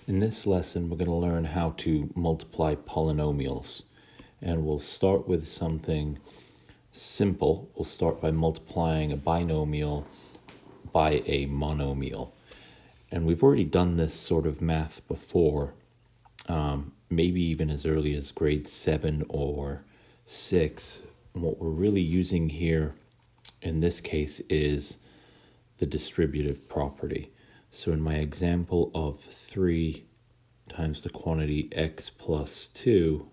In this lesson, we're going to learn how to multiply polynomials. And we'll start with something simple. We'll start by multiplying a binomial by a monomial. And we've already done this sort of math before, maybe even as early as grade 7 or 6. And what we're really using here in this case is the distributive property. So in my example of 3 times the quantity x plus 2,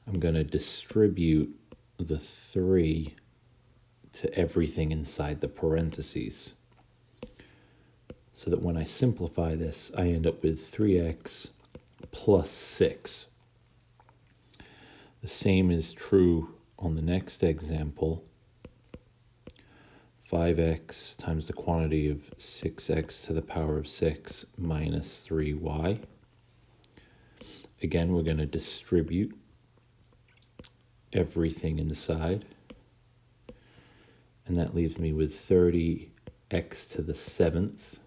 I'm going to distribute the 3 to everything inside the parentheses. So that when I simplify this, I end up with 3x plus 6. The same is true on the next example. 5x times the quantity of 6x to the power of 6 minus 3y. Again, we're going to distribute everything inside. And that leaves me with 30x to the 7th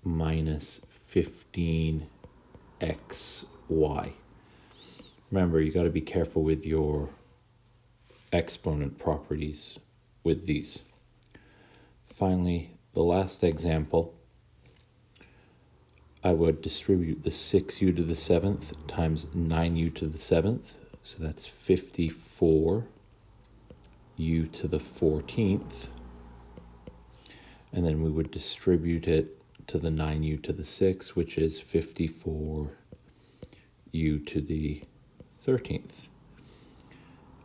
minus 15xy. Remember, you got to be careful with your exponent properties with these. Finally, the last example, I would distribute the 6u to the 7th times 9u to the 7th. So that's 54u to the 14th. And then we would distribute it to the 9u to the 6th, which is 54u to the 13th.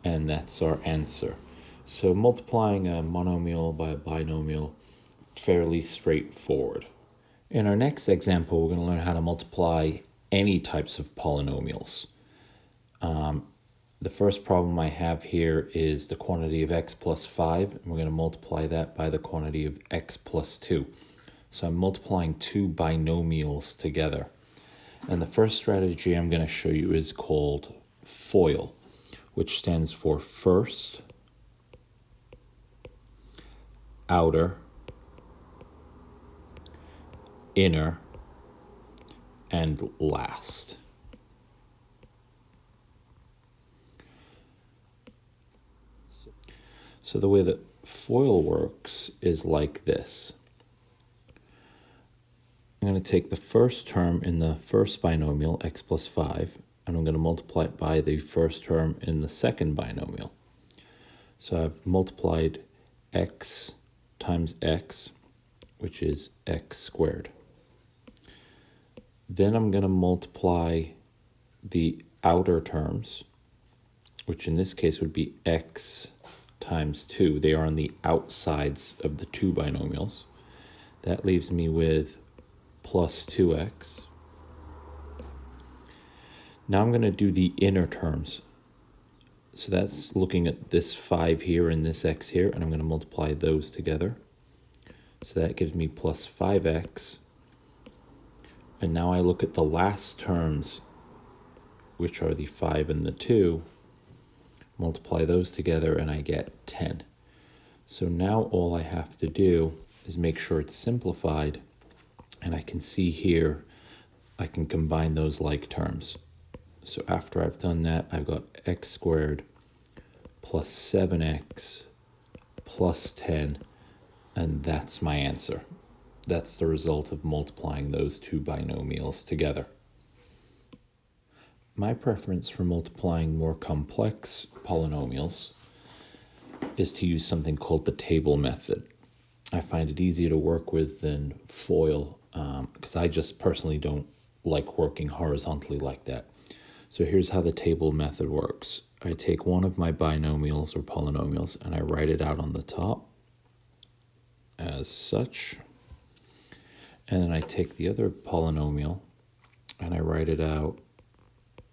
And that's our answer. So multiplying a monomial by a binomial, fairly straightforward. In our next example, we're going to learn how to multiply any types of polynomials. The first problem I have here is the quantity of x plus 5, and we're going to multiply that by the quantity of x plus 2. So I'm multiplying two binomials together. And the first strategy I'm going to show you is called FOIL, which stands for first, outer, inner, and last. So the way that FOIL works is like this. I'm going to take the first term in the first binomial, x plus 5, and I'm going to multiply it by the first term in the second binomial. So I've multiplied x times x, which is x squared. Then I'm going to multiply the outer terms, which in this case would be x times 2. They are on the outsides of the two binomials. That leaves me with plus 2x. Now I'm going to do the inner terms. So that's looking at this 5 here and this x here, and I'm going to multiply those together. So that gives me plus 5x. And now I look at the last terms, which are the 5 and the 2, multiply those together, and I get 10. So now all I have to do is make sure it's simplified, and I can see here I can combine those like terms. So after I've done that, I've got x squared plus 7x plus 10, and that's my answer. That's the result of multiplying those two binomials together. My preference for multiplying more complex polynomials is to use something called the table method. I find it easier to work with than FOIL because I just personally don't like working horizontally like that. So here's how the table method works. I take one of my binomials or polynomials and I write it out on the top as such. And then I take the other polynomial and I write it out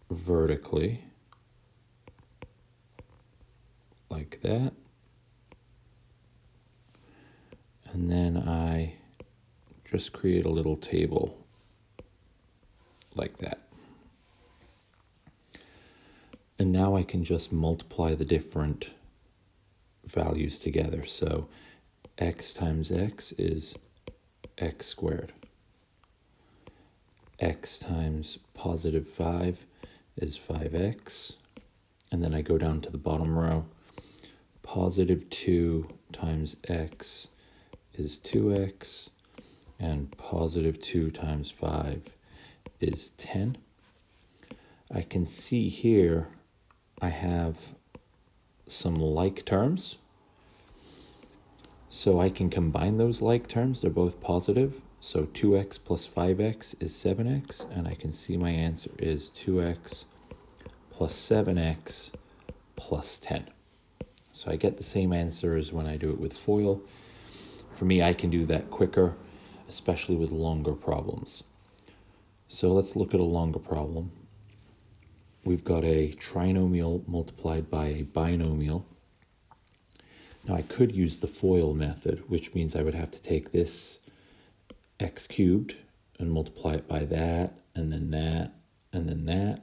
vertically like that. And then I just create a little table like that. And now I can just multiply the different values together. So x times x is x squared. x times positive 5 is 5x. And then I go down to the bottom row. Positive 2 times x is 2x. And positive 2 times 5 is 10. I can see here I have some like terms. So I can combine those like terms. They're both positive. So 2x plus 5x is 7x. And I can see my answer is 2x plus 7x plus 10. So I get the same answer as when I do it with FOIL. For me, I can do that quicker, especially with longer problems. So let's look at a longer problem. We've got a trinomial multiplied by a binomial. Now I could use the FOIL method, which means I would have to take this x cubed and multiply it by that, and then that, and then that,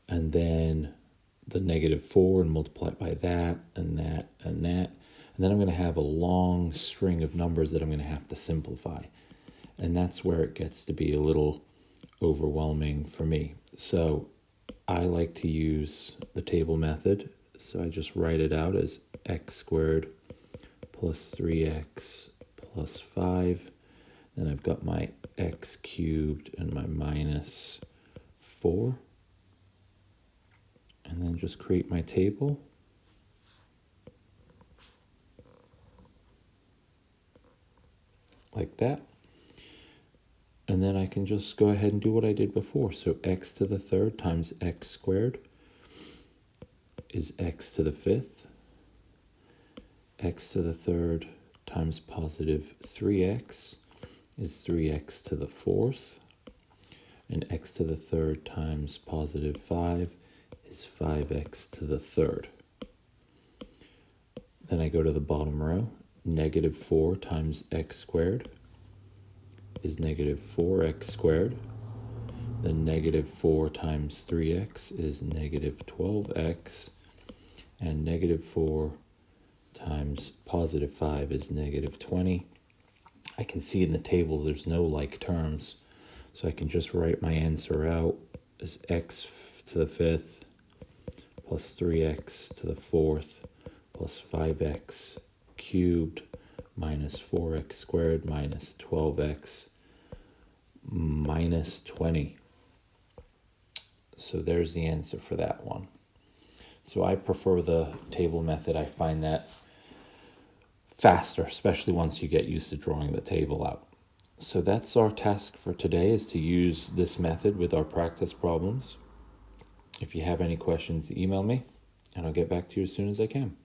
and then the -4 and multiply it by that, and that, and that. And then I'm going to have a long string of numbers that I'm going to have to simplify. And that's where it gets to be a little overwhelming for me. So I like to use the table method. So I just write it out as x squared plus 3x plus 5. Then I've got my x cubed and my minus 4. And then just create my table. Like that. And then I can just go ahead and do what I did before. So x to the third times x squared is x to the fifth. X to the third times positive 3x is 3x to the fourth. And x to the third times positive 5 is 5x to the third. Then I go to the bottom row. -4 times x squared is -4x squared. Then -4 times 3x is -12x. And -4 times positive 5 is -20. I can see in the table there's no like terms. So I can just write my answer out as x to the fifth plus 3x to the fourth plus 5x cubed minus 4x squared minus 12x minus 20. So there's the answer for that one. So I prefer the table method. I find that faster, especially once you get used to drawing the table out. So that's our task for today, is to use this method with our practice problems. If you have any questions, email me, and I'll get back to you as soon as I can.